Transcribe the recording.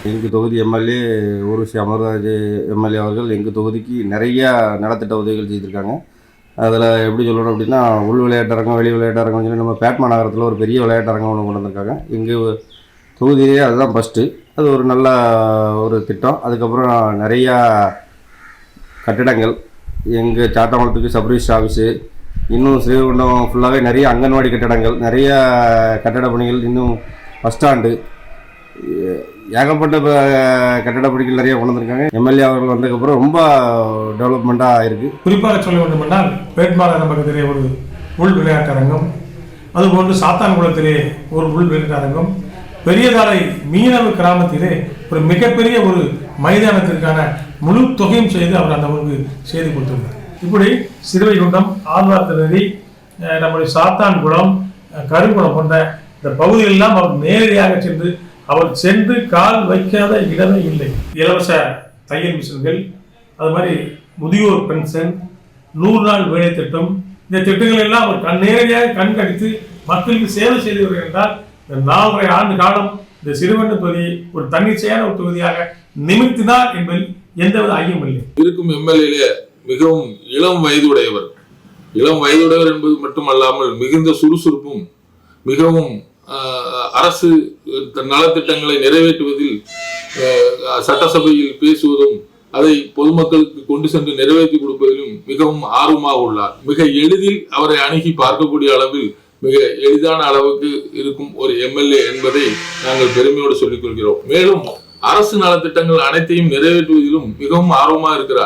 எங்கள் தொகுதி MLA Urvashi Amarraj MLA அவர்கள் எங்கள் தொகுதிக்கு நிறையா நலத்திட்ட உதவிகள் செய்திருக்காங்க. அதில் எப்படி சொல்லணும் அப்படின்னா, உள் விளையாட்டரங்கம், வெளி விளையாட்டரங்கம்னு சொல்லி நம்ம பேட்மா நகரத்தில் ஒரு பெரிய விளையாட்டரங்கம் ஒன்று கொண்டு வந்திருக்காங்க. எங்கள் தொகுதியிலேயே அதுதான் ஃபஸ்ட்டு. அது ஒரு நல்ல ஒரு திட்டம். அதுக்கப்புறம் நிறையா கட்டிடங்கள், எங்கள் சாத்தாமலத்துக்கு சப் ரிஜிஸ்டர் ஆஃபீஸு, இன்னும் ஸ்ரீவைகுண்டம் ஃபுல்லாகவே நிறைய அங்கன்வாடி கட்டடங்கள், நிறையா கட்டட பணிகள், இன்னும் பஸ் ஸ்டாண்டு, ஏகப்பட்ட கட்டட பணிகள் நிறைய கொண்டு வந்திருக்காங்க. எம்எல்ஏ அவர்கள் வந்ததுக்கப்புறம் ரொம்ப டெவலப்மெண்ட்டாக ஆயிருக்கு. குறிப்பாக சொல்ல வேண்டும் என்றால், பேட்மாநகரம் பக்கத்திலே ஒரு உள் விளையாட்டரங்கம், அதுபோன்று சாத்தான்குளத்திலே ஒரு உள் விளையாட்டரங்கம், பெரியதாலை மீனவ கிராமத்திலே ஒரு மிகப்பெரிய ஒரு மைதானத்திற்கான முழு தொகையும் செய்து அவர் அந்த ஊருக்கு செய்து கொடுத்துள்ளார். இப்படி ஸ்ரீவைகுண்டம், ஆழ்வார் திருநெறி, நம்முடைய சாத்தான்குளம், கருங்குளம் போன்ற இந்த பகுதிகளெல்லாம் அவர் நேரடியாக சென்று அவர் சென்று கால் வைக்காத இடமே இல்லை. இலவச தையல் மிஷின்கள், அது மாதிரி முதியோர் பென்ஷன், 100 நாள் வேலை திட்டம், இந்த திட்டங்கள் எல்லாம் அவர் நேரடியாக கண்காணித்து மக்களுக்கு சேவை செய்து வருகின்றால் இந்த 4.5 ஆண்டு காலம் இந்த ஸ்ரீவைகுண்டம் தொகுதியை ஒரு தன்னிச்சையான ஒரு தொகுதியாக நிமித்தினார் என்பதில் எந்தவித ஐயம் இல்லை. இருக்கும் எம்எல்ஏ மிகவும் இளம் வயதுடையவர். இளம் வயதுடையவர் என்பது மட்டுமல்லாமல் மிகுந்த சுறுசுறுப்பும், மிகவும் அரசு நலத்திட்டங்களை நிறைவேற்றுவதில், சட்டசபையில் பேசுவதும், அதை பொதுமக்களுக்கு கொண்டு சென்று நிறைவேற்றி கொடுப்பதிலும் மிகவும் ஆர்வமாக உள்ளார். மிக எளிதில் அவரை அணுகி பார்க்கக்கூடிய அளவில் மிக எளிதான அளவுக்கு இருக்கும் ஒரு எம்எல்ஏ என்பதை நாங்கள் பெருமையோடு சொல்லிக் கொள்கிறோம். மேலும் அரசு நலத்திட்டங்கள் அனைத்தையும் நிறைவேற்றுவதிலும் மிகவும் ஆர்வமாக இருக்கிறார்.